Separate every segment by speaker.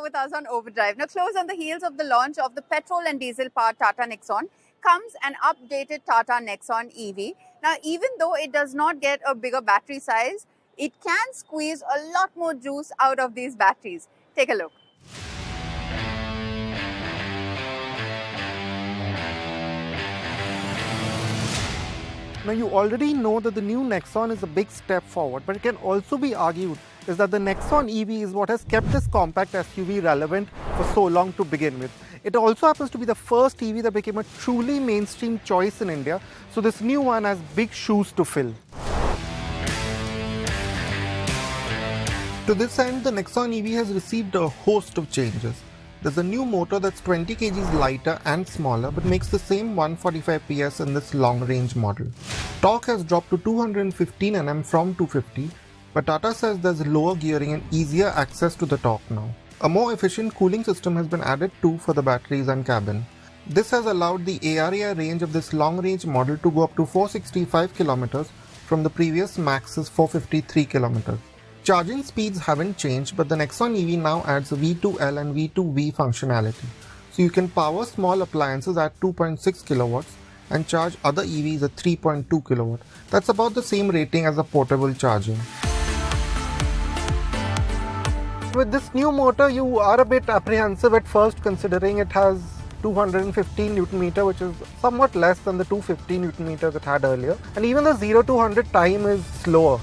Speaker 1: with us on Overdrive. Now, close on the heels of the launch of the petrol and diesel-powered Tata Nexon comes an updated Tata Nexon EV. Now, even though it does not get a bigger battery size, it can squeeze a lot more juice out of these batteries. Take a look.
Speaker 2: Now you already know that the new Nexon is a big step forward, but it can also be argued is that the Nexon EV is what has kept this compact SUV relevant for so long to begin with. It also happens to be the first EV that became a truly mainstream choice in India, so this new one has big shoes to fill. To this end, the Nexon EV has received a host of changes. There's a new motor that's 20 kgs lighter and smaller but makes the same 145 PS in this long-range model. Torque has dropped to 215 Nm from 250, but Tata says there's lower gearing and easier access to the torque now. A more efficient cooling system has been added too for the batteries and cabin. This has allowed the ARAI range of this long-range model to go up to 465 km from the previous max's 453 km. Charging speeds haven't changed, but the Nexon EV now adds V2L and V2V functionality. So you can power small appliances at 2.6 kilowatts and charge other EVs at 3.2 kilowatt. That's about the same rating as a portable charging. With this new motor, you are a bit apprehensive at first, considering it has 215 Nm, which is somewhat less than the 250 Nm it had earlier. And even the 0 to 100 time is slower.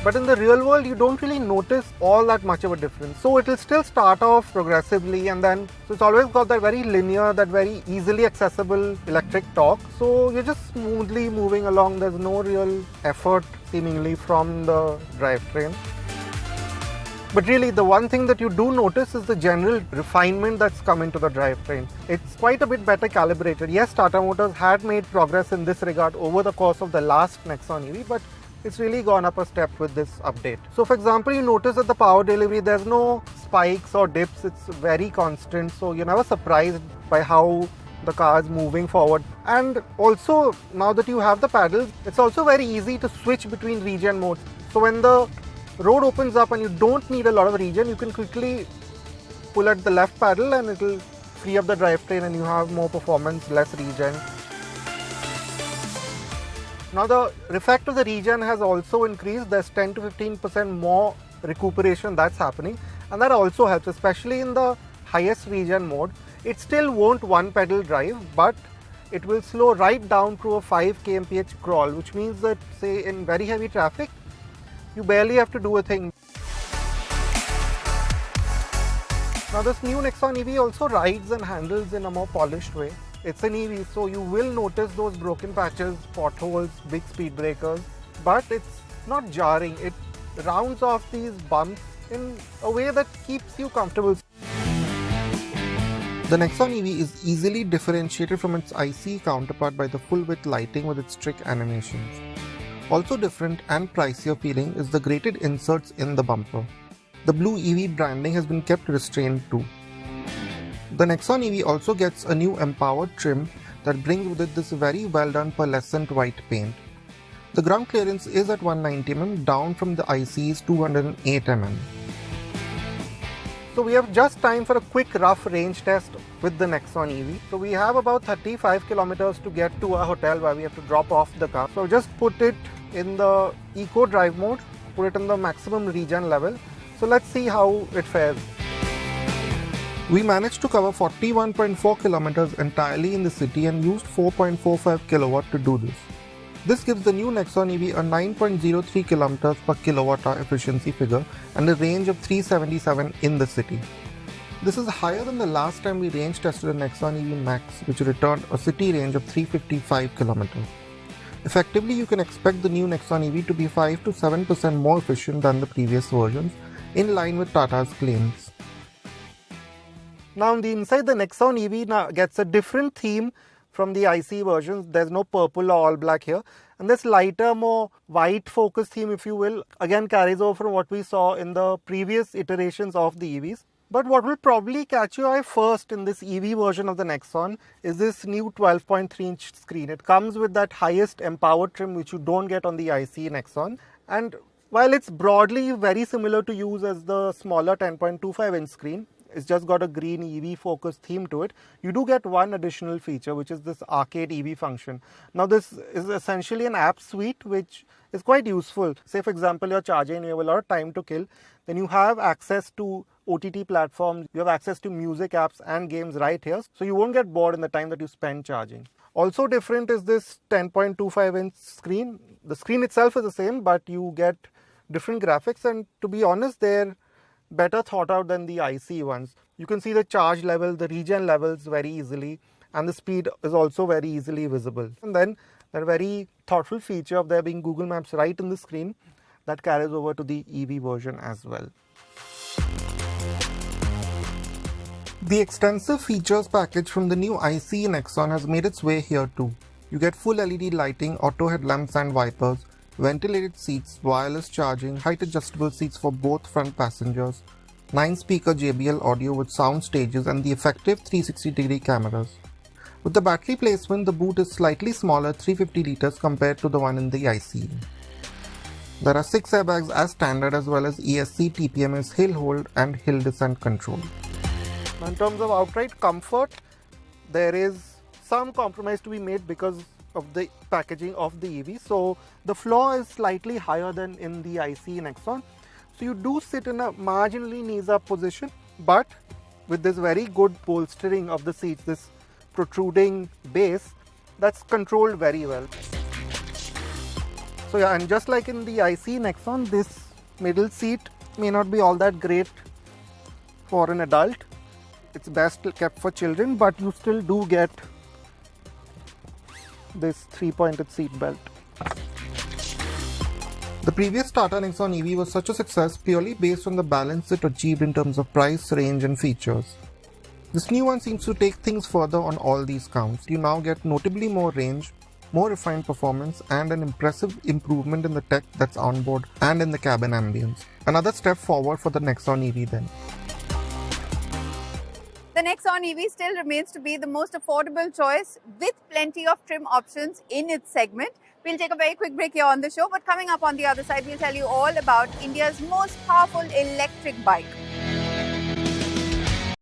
Speaker 2: But in the real world, you don't really notice all that much of a difference. So it will still start off progressively, and then so it's always got that very linear, that very easily accessible electric torque. So you're just smoothly moving along. There's no real effort seemingly from the drivetrain. But really, the one thing that you do notice is the general refinement that's come into the drivetrain. It's quite a bit better calibrated. Yes, Tata Motors had made progress in this regard over the course of the last Nexon EV, but it's really gone up a step with this update. So for example, you notice that the power delivery, there's no spikes or dips, it's very constant, so you're never surprised by how the car is moving forward. And also, now that you have the paddles, it's also very easy to switch between regen modes. So when the road opens up and you don't need a lot of regen, you can quickly pull at the left paddle and it'll free up the drivetrain and you have more performance, less regen. Now the effect of the regen has also increased. There's 10 to 15% more recuperation that's happening, and that also helps, especially in the highest regen mode. It still won't one pedal drive, but it will slow right down to a 5 kmph crawl, which means that, say, in very heavy traffic, you barely have to do a thing. Now this new Nexon EV also rides and handles in a more polished way. It's an EV, so you will notice those broken patches, potholes, big speed breakers, but it's not jarring. It rounds off these bumps in a way that keeps you comfortable. The Nexon EV is easily differentiated from its ICE counterpart by the full-width lighting with its trick animations. Also different and pricier feeling is the grated inserts in the bumper. The blue EV branding has been kept restrained too. The Nexon EV also gets a new empowered trim that brings with it this very well done pearlescent white paint. The ground clearance is at 190 mm, down from the ICE's 208 mm. So we have just time for a quick rough range test with the Nexon EV. So we have about 35 kilometers to get to our hotel where we have to drop off the car. So just put it in the eco drive mode, put it in the maximum regen level. So let's see how it fares. We managed to cover 41.4 kilometers entirely in the city and used 4.45 kilowatt to do this. This gives the new Nexon EV a 9.03 kilometers per kilowatt hour efficiency figure and a range of 377 in the city. This is higher than the last time we range tested a Nexon EV Max, which returned a city range of 355 kilometers. Effectively, you can expect the new Nexon EV to be 5 to 7% more efficient than the previous versions, in line with Tata's claims. Now on the inside, the Nexon EV now gets a different theme from the ICE versions. There's no purple or all black here. And this lighter, more white focus theme, if you will, again carries over from what we saw in the previous iterations of the EVs. But what will probably catch your eye first in this EV version of the Nexon is this new 12.3-inch screen. It comes with that highest empowered trim which you don't get on the ICE Nexon. And While it's broadly very similar to use as the smaller 10.25-inch screen, it's just got a green EV focused theme to it. You do get one additional feature, which is this arcade EV function. Now this is essentially an app suite which is quite useful. Say for example you're charging, you have a lot of time to kill, then you have access to OTT platforms, you have access to music apps and games right here, so you won't get bored in the time that you spend charging. Also different is this 10.25-inch screen. The screen itself is the same, but you get different graphics, and to be honest, they're better thought out than the IC ones. You can see the charge level, the regen levels very easily, and the speed is also very easily visible. And then that very thoughtful feature of there being Google Maps right in the screen that carries over to the EV version as well. The extensive features package from the new ICE Nexon has made its way here too. You get full LED lighting, auto headlamps and wipers, ventilated seats, wireless charging, height adjustable seats for both front passengers, 9-speaker JBL audio with sound stages and the effective 360-degree cameras. With the battery placement, the boot is slightly smaller, 350 litres compared to the one in the ICE. There are 6 airbags as standard as well as ESC, TPMS, hill hold and hill descent control. In terms of outright comfort, there is some compromise to be made because of the packaging of the EV. So the floor is slightly higher than in the ICE Nexon. So you do sit in a marginally knees up position, but with this very good bolstering of the seats, this protruding base, that's controlled very well. So yeah, and just like in the ICE Nexon, this middle seat may not be all that great for an adult. It's best kept for children, but you still do get this 3-pointed seat belt. The previous Tata Nexon EV was such a success purely based on the balance it achieved in terms of price, range and features. This new one seems to take things further on all these counts. You now get notably more range, more refined performance and an impressive improvement in the tech that's on board and in the cabin ambience. Another step forward for the Nexon EV then.
Speaker 1: The Nexon EV still remains to be the most affordable choice with plenty of trim options in its segment. We'll take a very quick break here on the show, but coming up on the other side, we'll tell you all about India's most powerful electric bike.